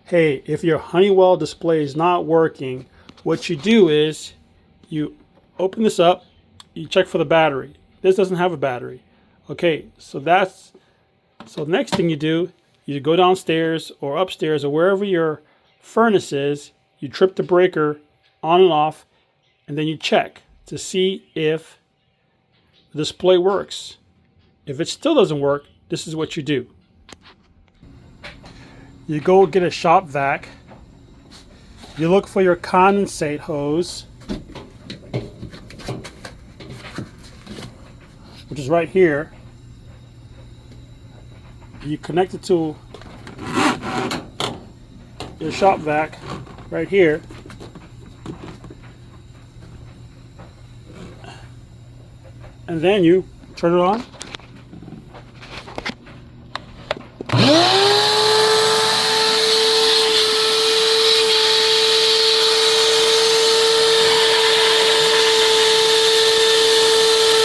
hey, if your Honeywell display is not working, what you do is you open this up, you check for the battery. This doesn't have a battery. Okay, so next thing you do, you go downstairs or upstairs or wherever your furnace is, you trip the breaker on and off, and then you check to see if the display works. If it still doesn't work, this is what you do. You go get a shop vac. You look for your condensate hose, which is right here. You connect it to your shop vac right here. And then you turn it on